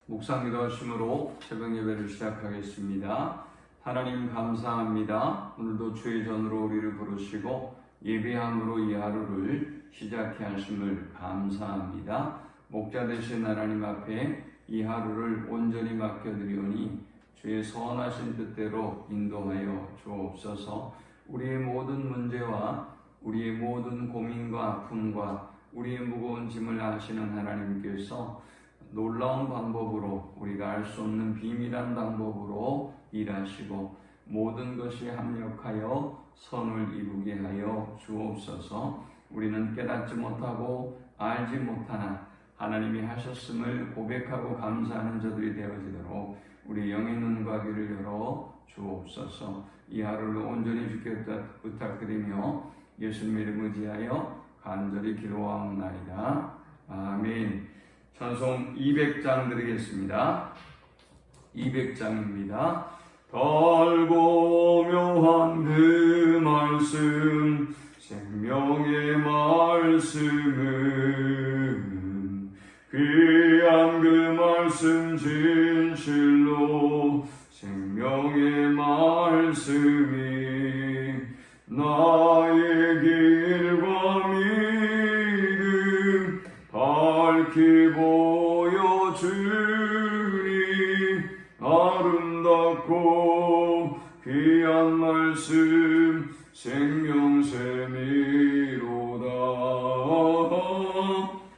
묵상기도하심으로 새벽 예배를 시작하겠습니다. 하나님 감사합니다. 오늘도 주의 전으로 우리를 부르시고 예배함으로 이 하루를 시작해 하심을 감사합니다. 목자 되신 하나님 앞에 이 하루를 온전히 맡겨드리오니 주의 선하신 뜻대로 인도하여 주옵소서. 우리의 모든 문제와 우리의 모든 고민과 아픔과 우리의 무거운 짐을 아시는 하나님께서 놀라운 방법으로, 우리가 알 수 없는 비밀한 방법으로 일하시고 모든 것이 합력하여 선을 이루게 하여 주옵소서. 우리는 깨닫지 못하고 알지 못하나 하나님이 하셨음을 고백하고 감사하는 저들이 되어지도록 우리 영의 눈과 귀를 열어 주옵소서. 이 하루를 온전히 주께 부탁드리며 예수님의 이름 의지하여 간절히 기도하옵나이다. 아멘. 찬송 200장 드리겠습니다. 200장입니다. 달고 묘한 그 말씀, 생명의 말씀은 귀한 그 말씀 진실로 생명의 말씀이 나의 길과 믿음 밝히 보여주니 아름답고 귀한 말씀 생명샘이로다.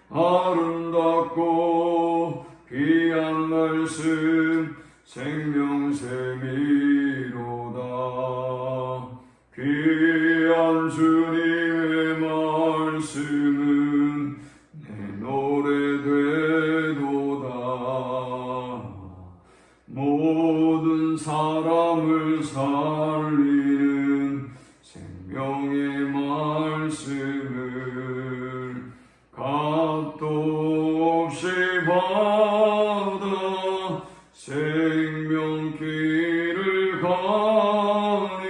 아름답고 귀한 말씀 생명샘이로다. 귀한 주님의 말씀은 내 노래 되도다. 모든 사람을 살리는 생명의 말씀을 값도 없이 받아 생명길을 가니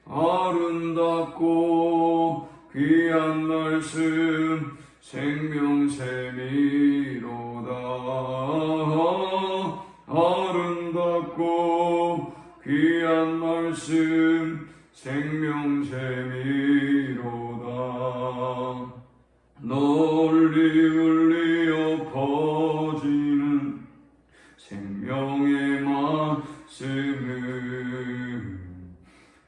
아름답고 귀한 말씀 생명샘이로다. 아름답고 귀한 말씀 생명샘이로다. 널리 울리어 퍼지는 생명의 말씀은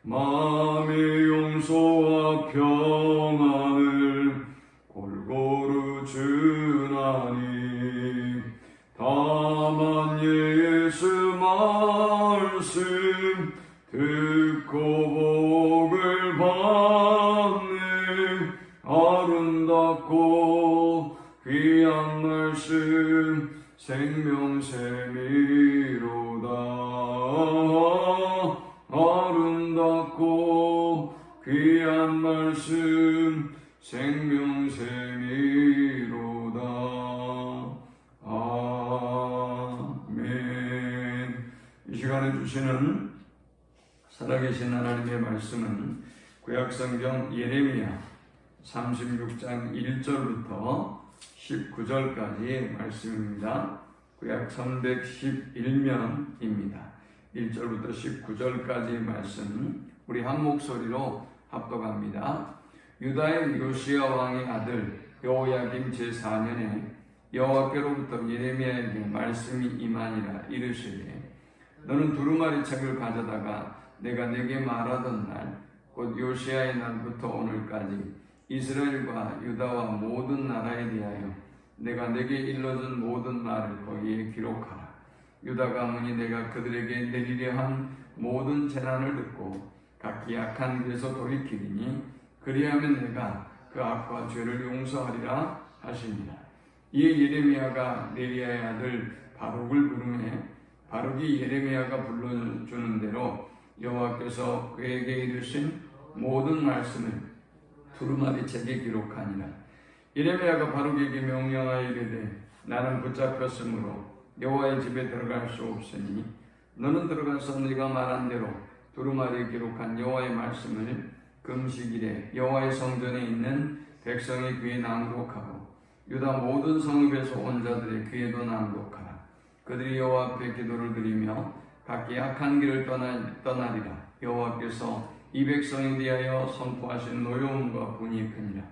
마음의 용서와 평안을 골고루 주나니 다만 예수 말씀 듣고 복을 받네. 아름답고 귀한 말씀 생명샘이로다. 아름답고 귀한 말씀 생명샘이로다. 아멘. 이 시간에 주시는 살아계신 하나님의 말씀은 구약성경 예레미야 36장 1절부터 19절까지의 말씀입니다. 구약 1111면입니다. 1절부터 19절까지의 말씀 우리 한 목소리로 합독합니다. 유다의 요시야 왕의 아들 여호야김 제4년에 여호와께로부터 예레미야에게 말씀이 임하니라. 이르시되 너는 두루마리 책을 가져다가 내가 내게 말하던 날 곧 요시야의 날부터 오늘까지 이스라엘과 유다와 모든 나라에 대하여 내가 내게 일러준 모든 말을 거기에 기록하라. 유다 가문이 내가 그들에게 내리려 한 모든 재난을 듣고 각기 악한 길에서 돌이키리니 그리하면 내가 그 악과 죄를 용서하리라 하시니라. 이에 예레미야가 네리야의 아들 바룩을 부르매 바룩이 예레미야가 불러주는 대로 여호와께서 그에게 이르신 모든 말씀을 두루마리 책에 기록하니라. 예레미야가 바룩에게 명령하여 이르되 나는 붙잡혔으므로 여호와의 집에 들어갈 수 없으니 너는 들어가서 네가 말한 대로 두루마리에 기록한 여호와의 말씀을 금식일에 여호와의 성전에 있는 백성의 귀에 낭독하고 유다 모든 성읍에서 온 자들의 귀에도 낭독하라. 그들이 여호와 앞에 기도를 드리며 각기 악한 길을 떠나리라. 여호와께서 이 백성에 대하여 선포하신 노여움과 분이 크니라.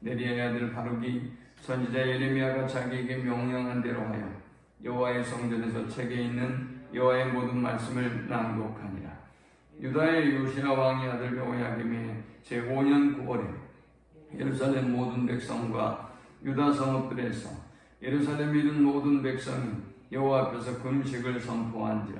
네리야의 아들 바룩이 선지자 예레미야가 자기에게 명령한 대로 하여 여호와의 성전에서 책에 있는 여호와의 모든 말씀을 낭독하니라. 유다의 요시야 왕의 아들 여호야김의 제5년 9월에 예루살렘 모든 백성과 유다 성읍들에서 예루살렘에 있는 모든 백성이 여호와 앞에서 금식을 선포한지라.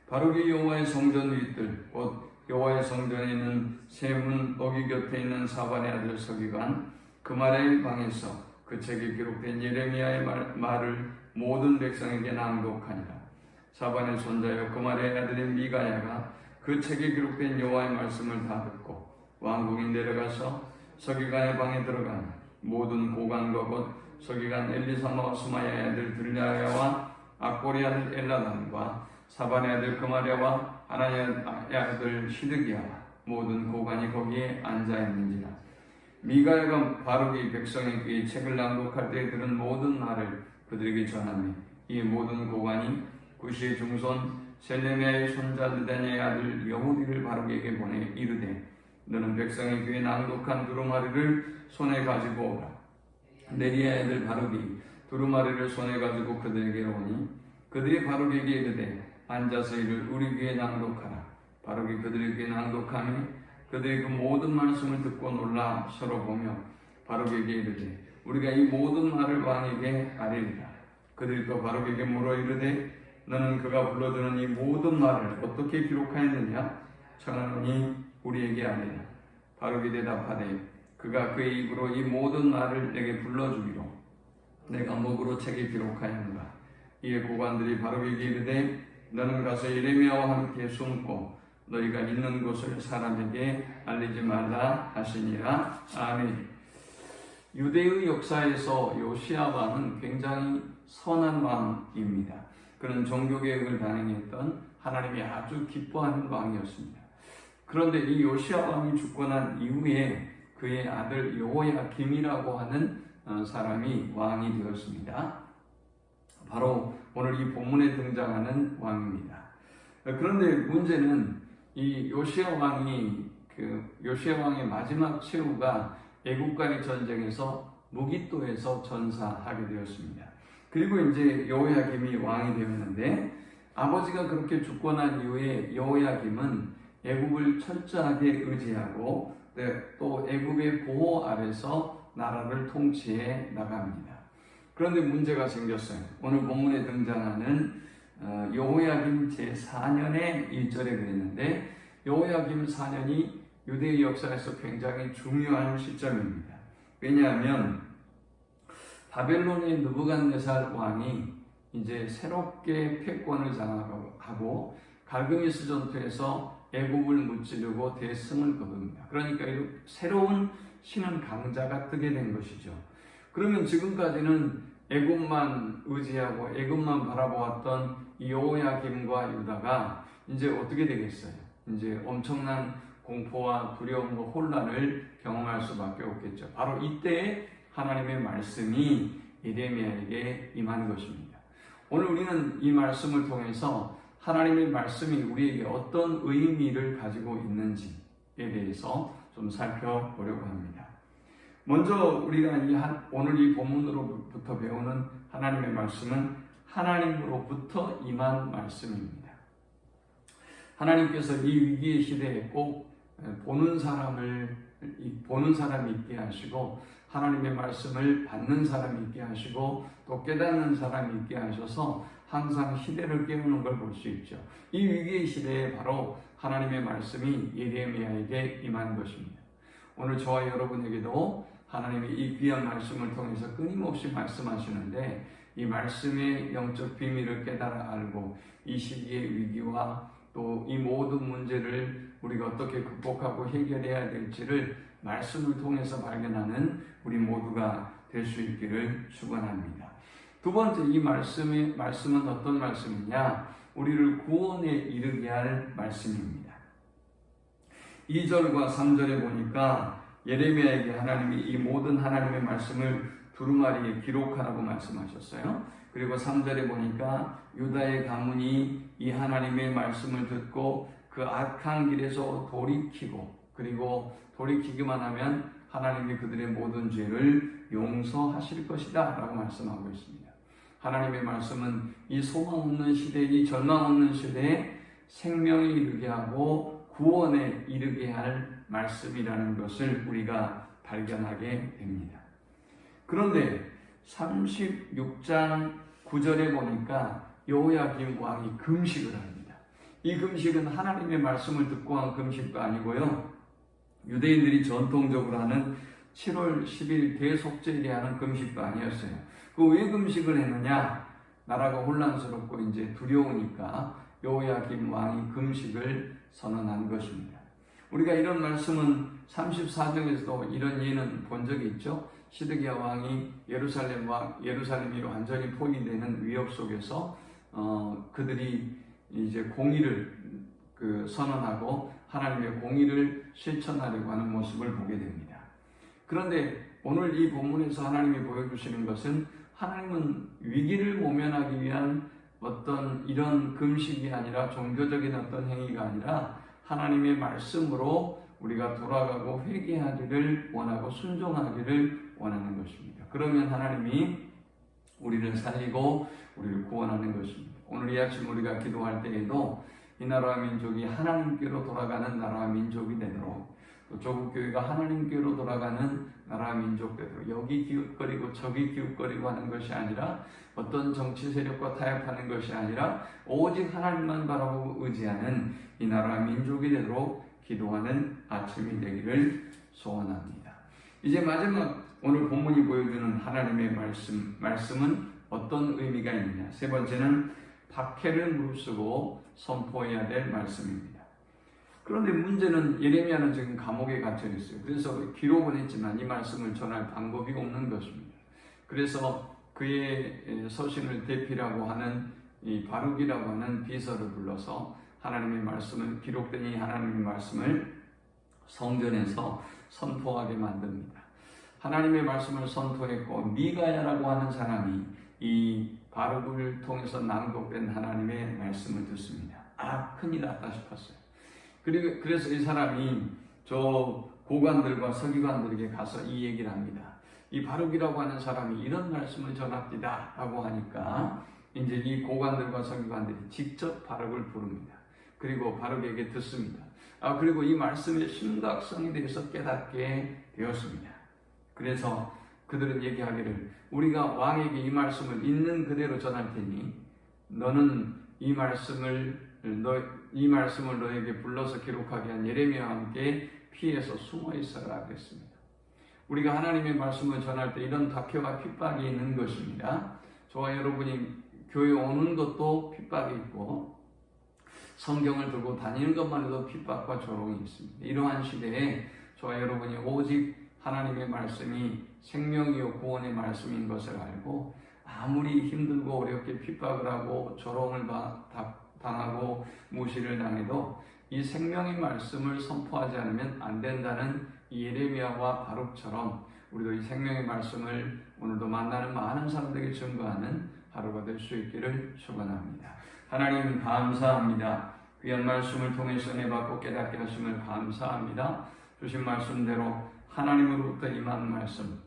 바룩이 여호와의 성전 윗뜰 곧 여호와의 성전에 있는 세문 어기 곁에 있는 사반의 아들 서기관 그말의 방에서 그 책에 기록된 예레미야의 말을 모든 백성에게 낭독하니라. 사반의 손자여 그말의 아들인 미가야가 그 책에 기록된 여호와의 말씀을 다 듣고 왕궁에 내려가서 서기관의 방에 들어가니 모든 고관과 곧 서기관 엘리사마와 수마야의 아들 들랴야와 악보리 아들 엘라단과 사반의 아들 그마랴와 하나냐의 아들 시드기야와 모든 고관이 거기에 앉아있는지라. 미가야가 바룩이 백성의 귀에 책을 낭독할 때 들은 모든 말을 그들에게 전하며 이 모든 고관이 구시의 중손 셀레미야의 손자 느다냐의 아들 여후디를 바룩에게 보내 이르되 너는 백성의 귀에 낭독한 두루마리를 손에 가지고 오라. 네리야의 아들 바룩이 두루마리를 손에 가지고 그들에게 오니 그들이 바룩에게 이르되 앉아서 이를 우리 귀에 낭독하라. 바룩이 그들에게 낭독하며 그들이 그 모든 말씀을 듣고 놀라 서로 보며 바룩에게 이르되 우리가 이 모든 말을 왕에게 아뢰리라. 그들이 또 바룩에게 물어 이르되 너는 그가 불러주는 이 모든 말을 어떻게 기록하였느냐? 청하노니 우리에게 아뢰라. 바룩이 대답하되 그가 그의 입으로 이 모든 말을 내게 불러주기로 내가 목으로 책에 기록하였노라. 이에 고관들이 바룩에게 이르되 너는 가서 예레미야와 함께 숨고 너희가 있는 곳을 사람에게 알리지 말라 하시니라. 아멘. 유대의 역사에서 요시야 왕은 굉장히 선한 왕입니다. 그는 종교개혁을 단행했던 하나님이 아주 기뻐하는 왕이었습니다. 그런데 이 요시야 왕이 죽고 난 이후에 그의 아들 여호야김이라고 하는 사람이 왕이 되었습니다. 바로 오늘 이 본문에 등장하는 왕입니다. 그런데 문제는 이 요시야 왕의 마지막 최후가 애국과의 전쟁에서 무깃도에서 전사하게 되었습니다. 그리고 이제 여호야김이 왕이 되었는데 아버지가 그렇게 죽고 난 이후에 여호야김은 애국을 철저하게 의지하고 또 애국의 보호 아래서 나라를 통치해 나갑니다. 그런데 문제가 생겼어요. 오늘 본문에 등장하는 여호야김 제4년의 1절에 그랬는데 여호야김 4년이 유대의 역사에서 굉장히 중요한 시점입니다. 왜냐하면 바벨론의 느부갓네살 왕이 이제 새롭게 패권을 장악하고 갈그미스 전투에서 애굽을 무찌르고 대승을 거둡니다. 그러니까 새로운 신은 강자가 뜨게 된 것이죠. 그러면 지금까지는 애굽만 의지하고 애굽만 바라보았던 여호야김과 유다가 이제 어떻게 되겠어요? 이제 엄청난 공포와 두려움과 혼란을 경험할 수밖에 없겠죠. 바로 이때에 하나님의 말씀이 예레미야에게 임한 것입니다. 오늘 우리는 이 말씀을 통해서 하나님의 말씀이 우리에게 어떤 의미를 가지고 있는지에 대해서 좀 살펴보려고 합니다. 먼저 우리가 오늘 이 본문으로부터 배우는 하나님의 말씀은 하나님으로부터 임한 말씀입니다. 하나님께서 이 위기의 시대에 꼭 보는 사람이 있게 하시고 하나님의 말씀을 받는 사람이 있게 하시고 또 깨닫는 사람이 있게 하셔서 항상 시대를 깨우는 걸 볼 수 있죠. 이 위기의 시대에 바로 하나님의 말씀이 예레미야에게 임한 것입니다. 오늘 저와 여러분에게도 하나님의 이 귀한 말씀을 통해서 끊임없이 말씀하시는데 이 말씀의 영적 비밀을 깨달아 알고 이 시기의 위기와 또 이 모든 문제를 우리가 어떻게 극복하고 해결해야 될지를 말씀을 통해서 발견하는 우리 모두가 될 수 있기를 축원합니다. 두 번째, 이 말씀은 어떤 말씀이냐? 우리를 구원에 이르게 할 말씀입니다. 2절과 3절에 보니까 예레미야에게 하나님이 이 모든 하나님의 말씀을 두루마리에 기록하라고 말씀하셨어요. 그리고 3절에 보니까 유다의 가문이 이 하나님의 말씀을 듣고 그 악한 길에서 돌이키고, 그리고 돌이키기만 하면 하나님이 그들의 모든 죄를 용서하실 것이다 라고 말씀하고 있습니다. 하나님의 말씀은 이 소망 없는 시대, 이 절망 없는 시대에 생명에 이르게 하고 구원에 이르게 할 말씀이라는 것을 우리가 발견하게 됩니다. 그런데 36장 9절에 보니까 여호야김 왕이 금식을 합니다. 이 금식은 하나님의 말씀을 듣고 한 금식도 아니고요, 유대인들이 전통적으로 하는 7월 10일 대속죄일에 하는 금식도 아니었어요. 그 왜 금식을 했느냐? 나라가 혼란스럽고 이제 두려우니까 여호야김 왕이 금식을 선언한 것입니다. 우리가 이런 말씀은 34장에서도 이런 예는 본 적이 있죠. 시드기야 왕이 예루살렘이 완전히 포위되는 위협 속에서 그들이 이제 공의를 선언하고 하나님의 공의를 실천하려고 하는 모습을 보게 됩니다. 그런데 오늘 이 본문에서 하나님이 보여주시는 것은 하나님은 위기를 모면하기 위한 어떤 이런 금식이 아니라 종교적인 어떤 행위가 아니라 하나님의 말씀으로 우리가 돌아가고 회개하기를 원하고 순종하기를 원하는 것입니다. 그러면 하나님이 우리를 살리고 우리를 구원하는 것입니다. 오늘 이 아침 우리가 기도할 때에도 이 나라와 민족이 하나님께로 돌아가는 나라와 민족이 되도록, 또 조국교회가 하나님께로 돌아가는 나라와 민족 되도록, 여기 기웃거리고 저기 기웃거리고 하는 것이 아니라 어떤 정치 세력과 타협하는 것이 아니라 오직 하나님만 바라보고 의지하는 이 나라와 민족이 되도록 기도하는 아침이 되기를 소원합니다. 이제 마지막 오늘 본문이 보여주는 하나님의 말씀은 어떤 의미가 있느냐? 세 번째는 박해를 무릅쓰고 선포해야 될 말씀입니다. 그런데 문제는 예레미야는 지금 감옥에 갇혀 있어요. 그래서 기록은 했지만 이 말씀을 전할 방법이 없는 것입니다. 그래서 그의 서신을 대피라고 하는 이 바룩이라고 하는 비서를 불러서 하나님의 말씀을, 기록된 이 하나님의 말씀을 성전에서 선포하게 만듭니다. 하나님의 말씀을 선포했고 미가야라고 하는 사람이 이 바룩을 통해서 낭독된 하나님의 말씀을 듣습니다. 큰일 났다 싶었어요. 그래서 이 사람이 저 고관들과 서기관들에게 가서 이 얘기를 합니다. 이 바룩이라고 하는 사람이 이런 말씀을 전합니다 라고 하니까 이제 이 고관들과 서기관들이 직접 바룩을 부릅니다. 그리고 바룩에게 듣습니다. 그리고 이 말씀의 심각성에 대해서 깨닫게 되었습니다. 그래서 그들은 얘기하기를, 우리가 왕에게 이 말씀을 있는 그대로 전할 테니 너는 이 말씀을 너에게 불러서 기록하게 한 예레미야와 함께 피해서 숨어 있어라 그랬습니다. 우리가 하나님의 말씀을 전할 때 이런 박해와 핍박이 있는 것입니다. 저와 여러분이 교회 오는 것도 핍박이 있고 성경을 들고 다니는 것만 해도 핍박과 조롱이 있습니다. 이러한 시대에 저와 여러분이 오직 하나님의 말씀이 생명이요 구원의 말씀인 것을 알고 아무리 힘들고 어렵게 핍박을 하고 조롱을 당하고 무시를 당해도 이 생명의 말씀을 선포하지 않으면 안 된다는 이 예레미야와 바룩처럼 우리도 이 생명의 말씀을 오늘도 만나는 많은 사람들에게 증거하는 하루가 될 수 있기를 축원합니다. 하나님 감사합니다. 귀한 말씀을 통해서 내받고 깨닫게 하심을 감사합니다. 주신 말씀대로 하나님으로부터 임한 말씀,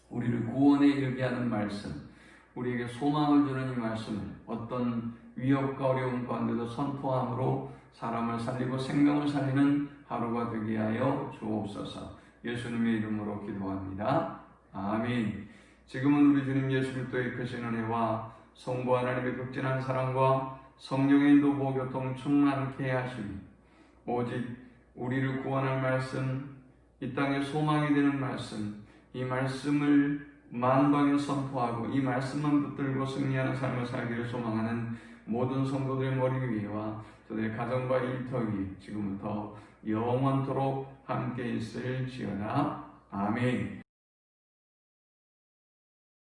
우리를 구원에 이르게 하는 말씀, 우리에게 소망을 주는 이 말씀을 어떤 위협과 어려움 가운데도 선포함으로 사람을 살리고 생명을 살리는 하루가 되게 하여 주옵소서. 예수님의 이름으로 기도합니다. 아멘. 지금은 우리 주님 예수 그리스도의 크신 은혜와 성부 하나님의 극진한 사랑과 성령의 인도 교통 충만케 하시니 오직 우리를 구원할 말씀, 이 땅의 소망이 되는 말씀, 이 말씀을 만방에 선포하고 이 말씀만 붙들고 승리하는 삶을 살기를 소망하는 모든 성도들의 머리 위에와 저들의 가정과 일터 위에 지금부터 영원토록 함께 있을지어다. 아멘.